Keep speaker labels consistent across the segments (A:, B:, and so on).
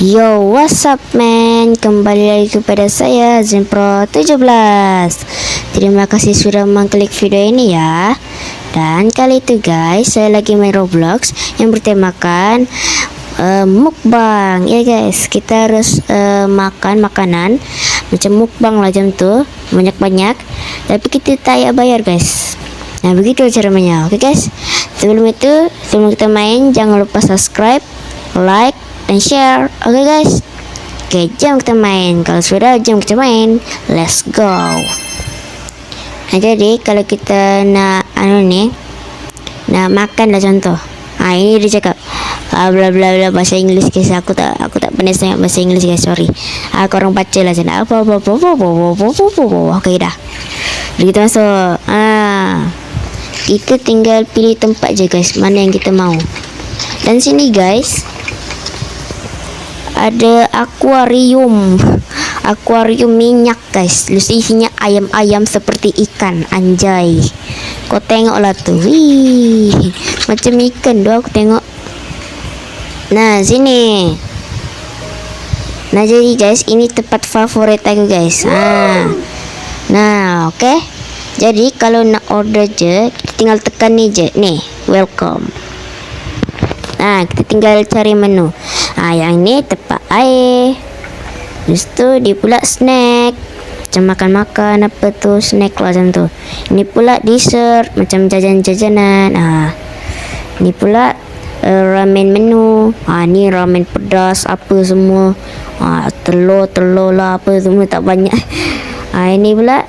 A: Yo, what's up man? Kembali lagi kepada saya Zenpro 17. Terima kasih sudah mengklik video ini ya. Dan kali itu guys, saya lagi main Roblox yang bertemakan mukbang. Ya guys, kita harus makan makanan macam mukbang lah macam tu, banyak-banyak. Tapi kita tak payah bayar guys. Nah, begitu cara mainnya. Oke guys. Sebelum kita main, jangan lupa subscribe, like, dan share. Oke guys. Oke, jam kita main. Kalau sudah jam kita main, let's go. Nah, jadi kalau kita nak nak makan lah contoh. Ini dia cakap bla bla bla bahasa Inggeris guys. Aku tak pandai sangat bahasa Inggeris guys, sorry. Korang baca lah sana. Okey dah. Kita masuk. Kita tinggal pilih tempat je guys, mana yang kita mau. Dan sini guys ada akuarium minyak guys. Isinya ayam-ayam seperti ikan. Anjay, kau tengoklah tu. Wih, macam ikan doh aku tengok. Nah, sini. Nah, jadi guys, ini tempat favorit aku guys. Nah, oke. Jadi kalau nak order je, kita tinggal tekan ni je. Nih, welcome. Nah, kita tinggal cari menu. Yang ni tempat air. Lepas tu dia pula snack. Macam makan-makan apa tu, snack lah macam tu. Ini pula dessert, macam jajan-jajanan. Ni pula ramen menu. Ni ramen pedas apa semua. Telur lah apa semua, tak banyak. Ini pula,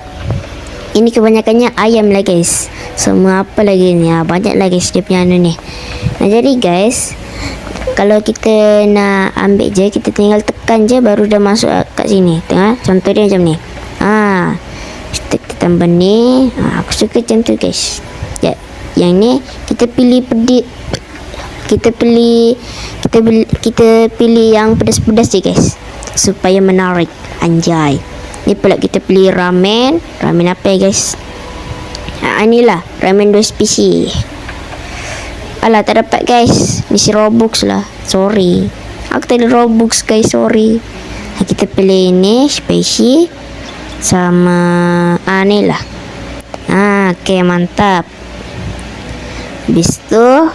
A: ini kebanyakannya ayam lah guys. Semua apa lagi ni, banyak lah guys dia punya ni. Nah, jadi guys, kalau kita nak ambil je, kita tinggal tekan je baru dah masuk kat sini. Tengok contoh dia macam ni. Kita tambah ni. Aku suka macam tu guys. Yang ni kita pilih pedit. Kita pilih yang pedas-pedas je guys, supaya menarik. Anjay. Ni pula kita pilih ramen. Ramen apa ya guys? Inilah ramen 2 spesi. Alah, tak dapat guys. Misi Robux lah. Sorry. Aku tak ada Robux guys, sorry. Kita pilih ini spesi sama ni lah. Okay, mantap. Habis tu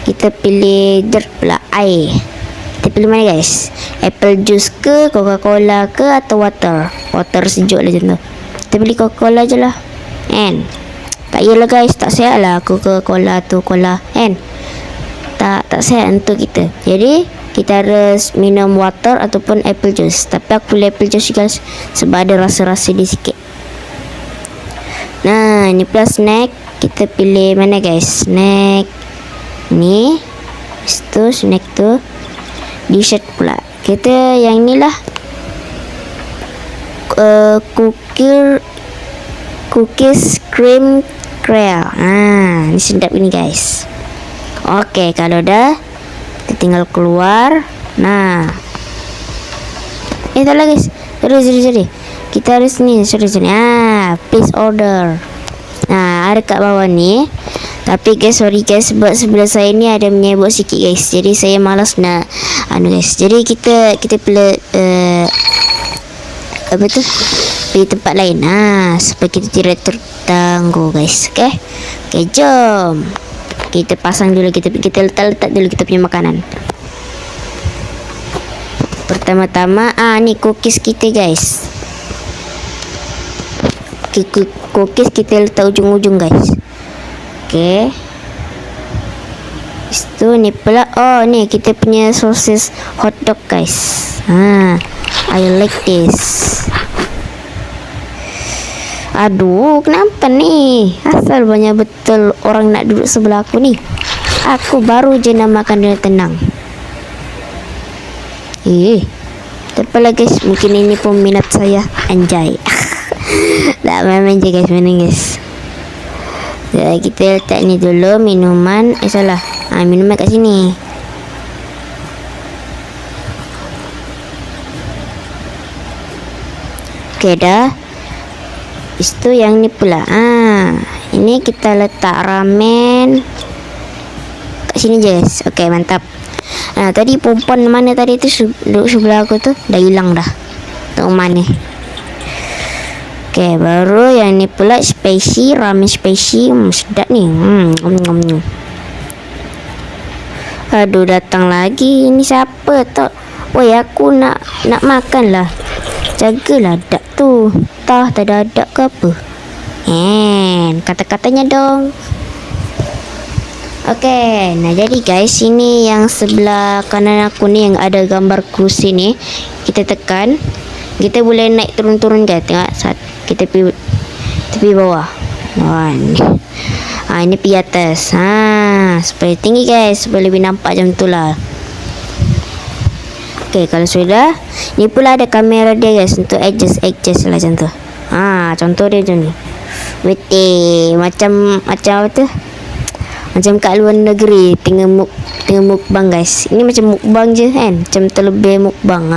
A: kita pilih dirt pula, air. Kita pilih mana guys? Apple juice ke, Coca-Cola ke, atau water? Water sejuk lah macam tu. Kita pilih Coca-Cola je lah. Tak yalah guys, tak sihat lah Coca-Cola tu cola tak sihat untuk kita. Jadi kita harus minum water ataupun apple juice. Tapi aku pilih apple juice guys, sebab ada rasa-rasa dia sikit. Nah, ni pula snack. Kita pilih mana guys? Snack ni. Itu snack tu. Dessert pula kita yang ni lah. Cookies cream cracker. Ni sedap ini guys. Okey, kalau dah kita tinggal keluar. Nah, tak lah guys. Sorry. Kita harus ni. Sorry. Please order. Ada kat bawah ni. Tapi guys, sorry guys, sebab sebelah saya ni ada menyebut sikit guys. Jadi saya malas nak guys. Jadi kita pilih pilih tempat lain. Supaya kita tidak terganggu guys. Okay, jom. Kita pasang dulu, kita letak dulu kita punya makanan. Pertama-tama ni cookies kita guys. Cookies kita letak ujung-ujung guys. Okay. Itu ni pula. Ni kita punya sosis hotdog guys. I like this. Aduh, kenapa ni? Asal banyak betul orang nak duduk sebelah aku ni. Aku baru je nak makan dengan tenang. Tak apalah guys, mungkin ini peminat saya. Anjay. Tak main-main je guys, guys. Kita letak ni dulu, minuman. Salah. Minuman kat sini. Okay, dah. Itu yang ni pula. Ini kita letak ramen kat sini je guys. Okay, mantap. Tadi perempuan mana tadi tu duduk sebelah aku tu dah hilang dah. Tak mana. Okay, baru yang ni pula spicy, ramen spicy. Sedap ni. Aduh, datang lagi. Ini siapa tak? Woi, aku nak makan lah. Jagalah adak tu. Tak ada adak ke apa? Kata-katanya dong. Okay, nah jadi guys, ini yang sebelah kanan aku ni yang ada gambar kursi ni. Kita tekan, kita boleh naik turun-turun guys. Tengok, kita pergi bawah. Ini pergi atas. Supaya tinggi guys, supaya lebih nampak macam tu lah. Okay, kalau sudah, ni pula ada kamera dia guys untuk adjust lah macam tu. Contoh dia macam ni. Macam apa tu? Macam kat luar negeri tengah mukbang guys. Ini macam mukbang je kan, macam terlebih mukbang.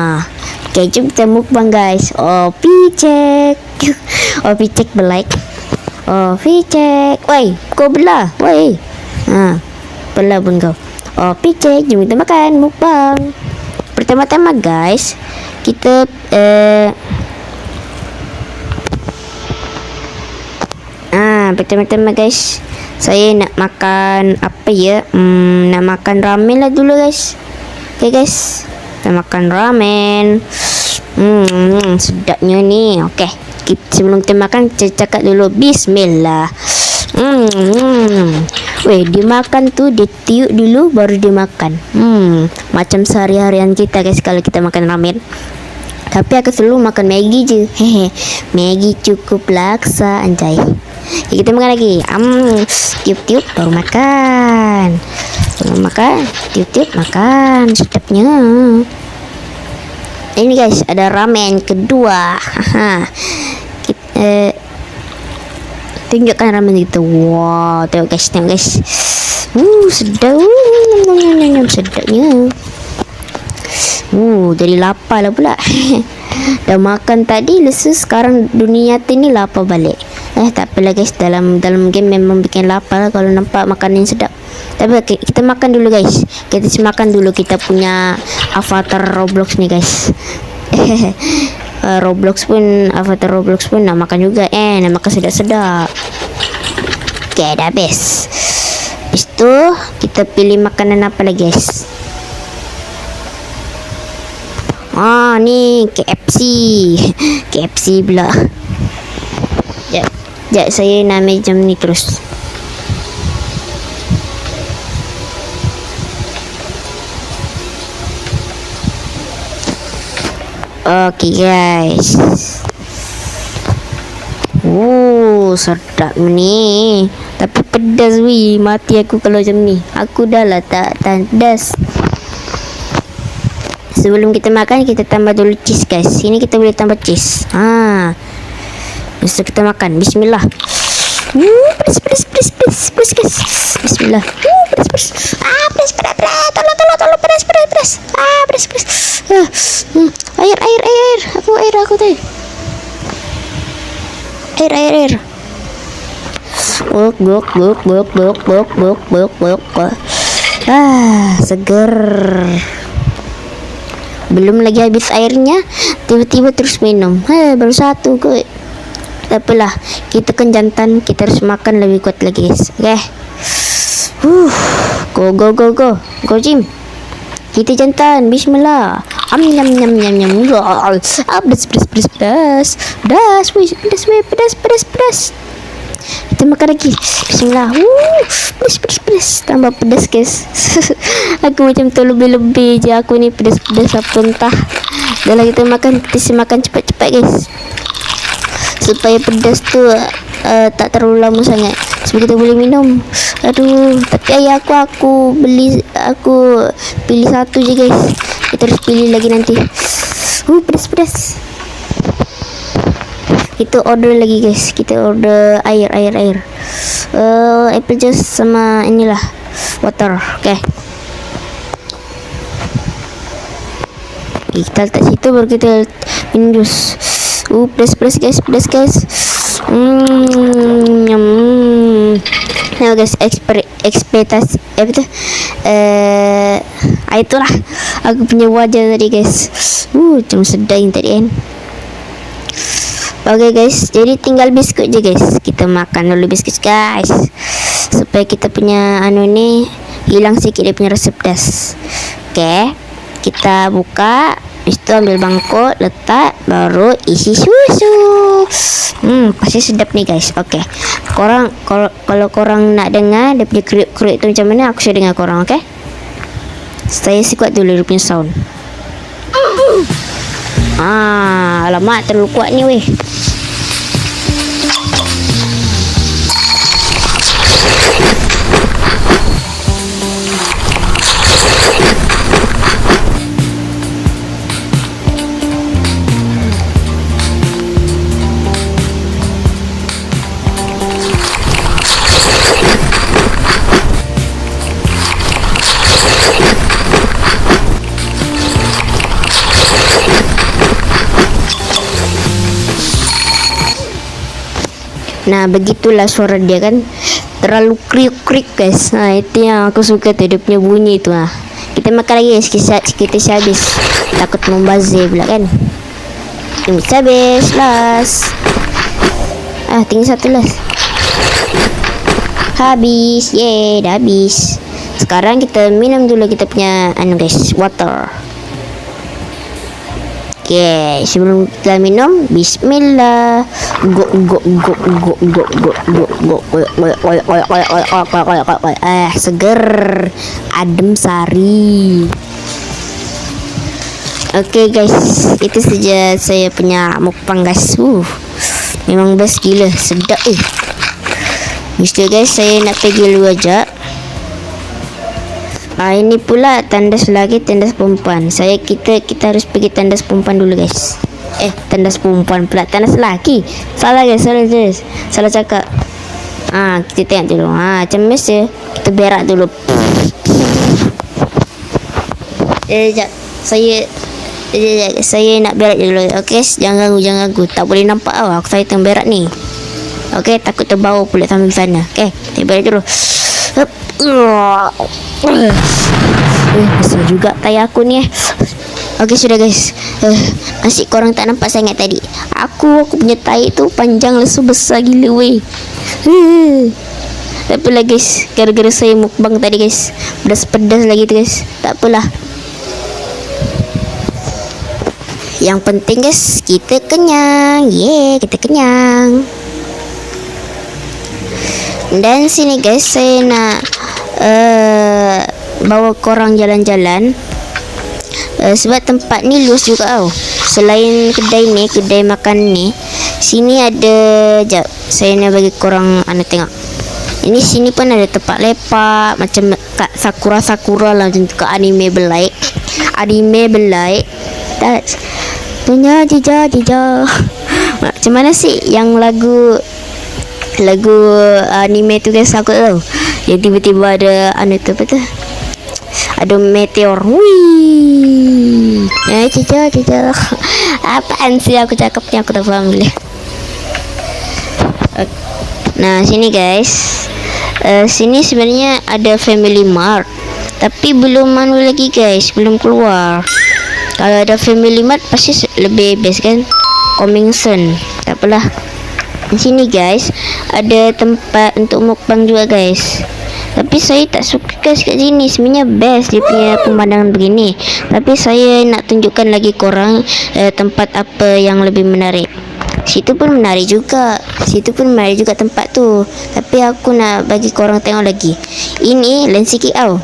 A: Okay, jom kita mukbang guys. Picek. Picek belike. Picek. Woi, kau belah. Woi. Belah pun kau. Picek, jom kita makan mukbang. Pertama-tama guys, kita pertama-tama guys, saya nak makan apa ya? Nak makan ramen lah dulu guys. Okay guys, kita makan ramen. Sedapnya ni. Okay, sebelum kita makan, kita cakap dulu Bismillah. Weh, dia makan tu, dia tiup dulu baru dia makan. Macam sehari-harian kita guys kalau kita makan ramen. Tapi aku selalu makan Maggi je. Maggi cukup laksa anjay. Kita makan lagi. Tiup-tiup baru makan. Makan, tiup-tiup makan. Sedapnya. Ini guys, ada ramen kedua. Tunjukkan ramen kita. Wow, tengok guys. Sedap. Sedapnya. Jadi lapar lah pula. Dah makan tadi, lepas sekarang dunia nyata ni lapar balik. Tak apalah guys, dalam game memang bikin lapar lah kalau nampak makanan yang sedap. Tapi kita makan dulu guys. Kita makan dulu kita punya avatar Roblox ni guys. Avatar Roblox pun nak makan juga nak makan sedap-sedap. Okay, dah habis. Lepas tu kita pilih makanan apa lagi guys? Ni KFC pula. Sekejap, saya nak ambil jam ni terus. Okay guys. Sedap ni. Tapi pedas weh. Mati aku kalau macam ni. Aku dah lah tak pedas. Sebelum kita makan, kita tambah dulu cheese guys. Sini kita boleh tambah cheese. So kita makan. Bismillah. Pedas guys. Bismillah. Pedas. Tolong pedas. Pedas. Air. Aku tadi. Air. Seger. Belum lagi habis airnya, tiba-tiba terus minum. Baru satu kot. Tak apalah, kita kan jantan, kita harus makan lebih kuat lagi guys. Okay. Go Jim. Kita jantan. Bismillah. Nyam. Pedas. Kita makan lagi. Bismillah. Pedas. Tambah pedas guys. Aku macam tu lebih-lebih je. Aku ni pedas apa entah. Dah lah kita makan cepat-cepat guys. Supaya pedas tu tak terlalu lama sangat. Supaya kita boleh minum. Aduh, tapi ayah aku pilih satu je guys. Kita harus pilih lagi nanti. Pedas. Kita order lagi guys. Kita order air. Apple juice sama inilah water. Okay. Kita letak situ baru kita minum jus. Pedas guys. Nah guys, ekspektasi apa tu? Itulah aku punya wajah tadi guys. Macam sedang tadi kan. Okay guys, jadi tinggal biskut je guys. Kita makan dulu biskut guys, supaya kita punya ni hilang sikit dia punya rasa pedas. Okay, kita buka. Lepas tu ambil bangkok, letak, baru isi susu. Pasti sedap ni guys. Okay, korang kalau korang nak dengar dia punya kriuk-kriuk tu macam mana, aku share dengan korang. Okay, saya kuat dulu dia punya sound. Alamak, terlalu kuat ni weh. Nah, begitulah suara dia kan. Terlalu kriuk-kriuk guys. Itu yang aku suka tu, dia punya bunyi tu. Kita makan lagi guys, kita habis. Takut membazir pula kan. Kita habis last. Tinggal satu last. Habis. Yeay, dah habis. Sekarang kita minum dulu kita punya guys, water. Okay, sebelum kita minum, bismillah. Seger, adem sari. Okay guys, itu saja saya punya mukbang guys. Memang best gila, sedap Mesti guys, saya nak pergi luar aja. Ini pula tandas lagi, tandas perempuan. Kita harus pergi tandas perempuan dulu guys. Tandas perempuan pula, tandas lelaki. Salah guys, salah cakap. Kita tengok dulu. Macam biasa, kita berak dulu. Sekejap. Saya nak berak dulu. Okay, jangan ganggu. Tak boleh nampak saya tengah berak ni. Okay, takut terbau pula sampai sana. Okay, kita berak dulu. Besar juga tai aku ni. Okay, sudah guys. Asyik korang tak nampak sangat tadi. Aku punya tai tu panjang, lesu besar gila weh. Tak apalah guys, gara-gara saya mukbang tadi guys, pedas-pedas lagi tu guys. Tak apalah. Yang penting guys, kita kenyang. Kita kenyang. Dan sini guys, saya nak bawa korang jalan-jalan. Sebab tempat ni luas juga tau. Selain kedai makan ni, sini ada, jap, saya nak bagi korang tengok. Ini sini pun ada tempat lepak, macam kat sakura lah, macam kat anime belai. Punya jija. Macam mana sih yang lagu anime tu guys, aku tahu. Yang tiba-tiba ada tu apa tu? Ada meteor. Wih. Jija. Apaan sih aku cakapnya, aku tak faham boleh. Nah, sini guys. Sini sebenarnya ada Family Mart, tapi belum lagi guys, belum keluar. Kalau ada Family Mart pasti lebih best kan. Coming soon. Tak apalah. Di sini guys ada tempat untuk mukbang juga guys. Tapi saya tak suka guys kat sini. Sebenarnya best dia punya pemandangan begini. Tapi saya nak tunjukkan lagi korang tempat apa yang lebih menarik. Situ pun menarik juga tempat tu. Tapi aku nak bagi korang tengok lagi. Ini lain sikit tau.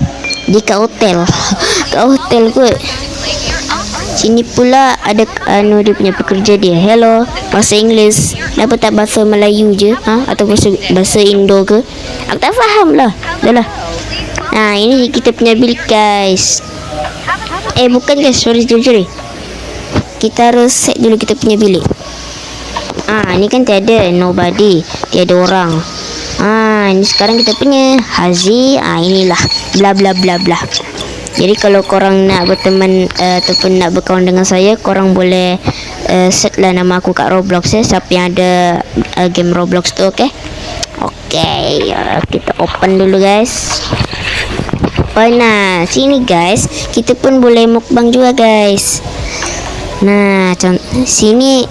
A: Di kat hotel. Kat hotel kot. Sini pula ada dia punya pekerja dia. Hello, bahasa Inggeris. Kenapa tak bahasa Melayu je? Atau bahasa Indo ke? Aku tak faham lah. Dah lah. Ini kita punya bil guys. Bukan guys, sorry. Kita harus set dulu kita punya bilik. Ni kan tiada nobody, tiada orang. Ini sekarang kita punya Hazi. Inilah bla bla bla bla. Jadi kalau korang nak berteman ataupun nak berkawan dengan saya, korang boleh set lah nama aku kat Roblox siapa yang ada game Roblox tu. Okay, kita open dulu guys. Nah, sini guys, kita pun boleh mukbang juga guys. Nah, sini.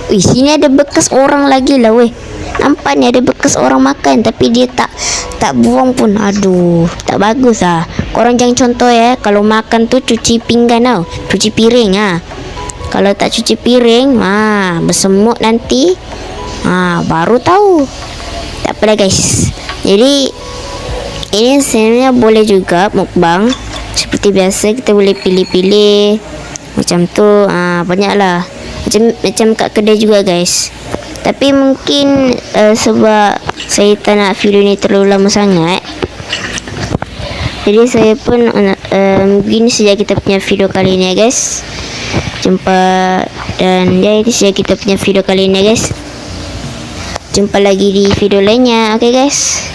A: Wih, sini ada bekas orang lagi lah weh. Nampak ni ada bekas orang makan tapi dia tak buang pun. Aduh, tak bagus ah. Korang jangan contoh ya. Kalau makan tu cuci pinggan tau. Cuci piring ah. Kalau tak cuci piring, bersemut nanti. Baru tahu. Tak apalah guys. Jadi ini sebenarnya boleh juga mukbang. Seperti biasa kita boleh pilih-pilih macam tu. Banyaklah. Macam kat kedai juga guys. Tapi mungkin sebab saya tak nak video ni terlalu lama sangat, jadi saya pun begini saja kita punya video kali ni ya guys. Jumpa dan ya itu saja kita punya video kali ni guys. Jumpa lagi di video lainnya. Okay guys.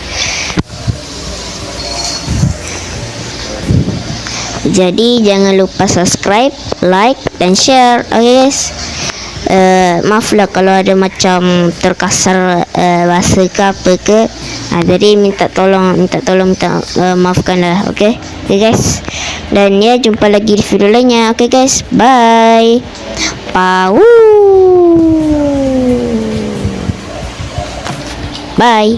A: Jadi jangan lupa subscribe, like dan share. Okay guys. Maaflah kalau ada macam terkasar bahasa ke apa ke. Jadi minta maafkanlah. Okay guys. Dan ya, jumpa lagi di video lainnya. Okay guys, bye. Bye.